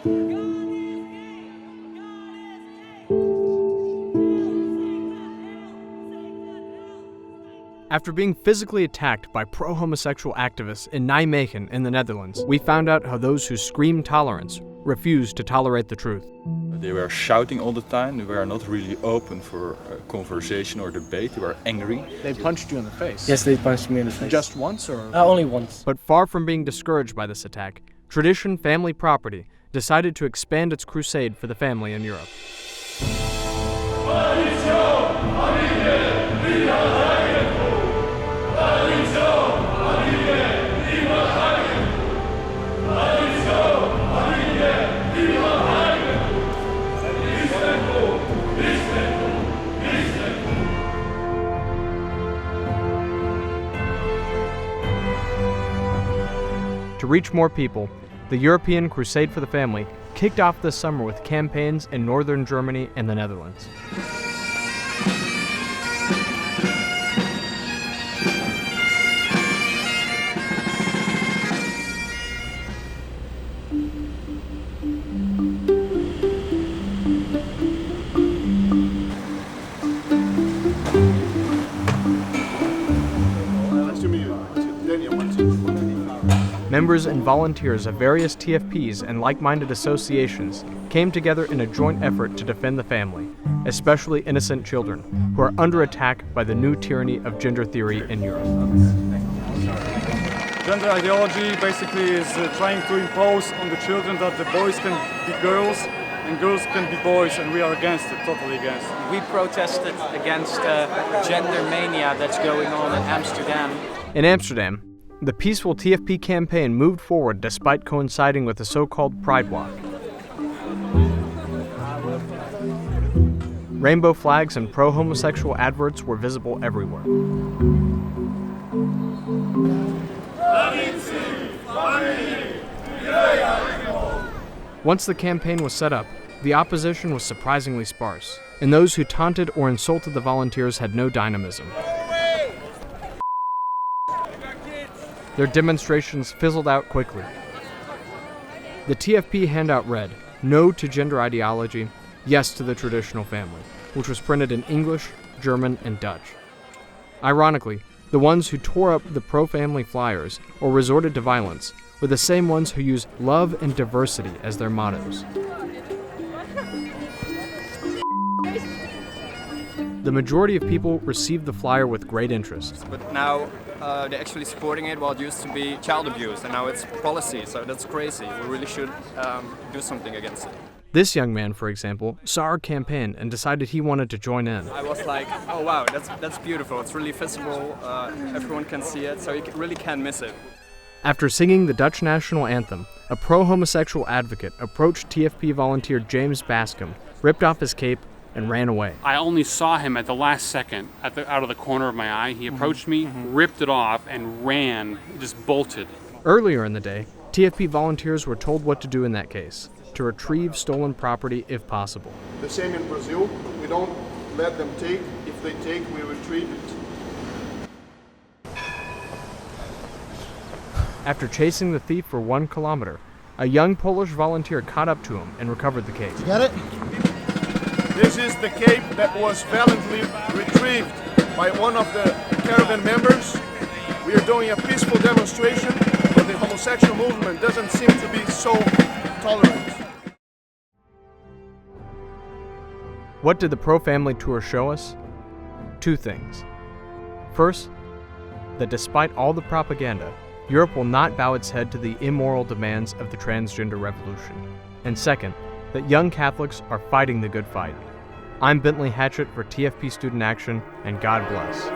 After being physically attacked by pro-homosexual activists in Nijmegen in the Netherlands, we found out how those who scream tolerance refuse to tolerate the truth. They were shouting all the time, they were not really open for conversation or debate, they were angry. They punched you in the face? Yes, they punched me in the face. Just once or? Only once. But far from being discouraged by this attack, Tradition Family Property decided to expand its crusade for the family in Europe. To reach more people, the European Crusade for the Family kicked off this summer with campaigns in northern Germany and the Netherlands. Members and volunteers of various TFPs and like-minded associations came together in a joint effort to defend the family, especially innocent children, who are under attack by the new tyranny of gender theory in Europe. Gender ideology basically is trying to impose on the children that the boys can be girls and girls can be boys, and we are against it, totally against it. We protested against gender mania that's going on in Amsterdam. In Amsterdam, the peaceful TFP campaign moved forward despite coinciding with the so-called Pride Walk. Rainbow flags and pro-homosexual adverts were visible everywhere. Once the campaign was set up, the opposition was surprisingly sparse, and those who taunted or insulted the volunteers had no dynamism. Their demonstrations fizzled out quickly. The TFP handout read, "No to gender ideology, yes to the traditional family," which was printed in English, German, and Dutch. Ironically, the ones who tore up the pro-family flyers or resorted to violence were the same ones who use love and diversity as their mottos. The majority of people received the flyer with great interest. But now they're actually supporting it, while it used to be child abuse, and now it's policy, so that's crazy. We really should do something against it. This young man, for example, saw our campaign and decided he wanted to join in. I was like, oh wow, that's beautiful. It's really visible, everyone can see it, so you really can't miss it. After singing the Dutch national anthem, a pro-homosexual advocate approached TFP volunteer James Bascom, ripped off his cape, and ran away. I only saw him at the last second, out of the corner of my eye. He approached me, ripped it off, and ran, just bolted. Earlier in the day, TFP volunteers were told what to do in that case: to retrieve stolen property if possible. The same in Brazil. We don't let them take. If they take, we retrieve it. After chasing the thief for 1 kilometer, a young Polish volunteer caught up to him and recovered the cape. You got it? This is the cape that was valiantly retrieved by one of the caravan members. We are doing a peaceful demonstration, but the homosexual movement doesn't seem to be so tolerant. What did the pro-family tour show us? 2 things. First, that despite all the propaganda, Europe will not bow its head to the immoral demands of the transgender revolution. And second, that young Catholics are fighting the good fight. I'm Bentley Hatchett for TFP Student Action, and God bless.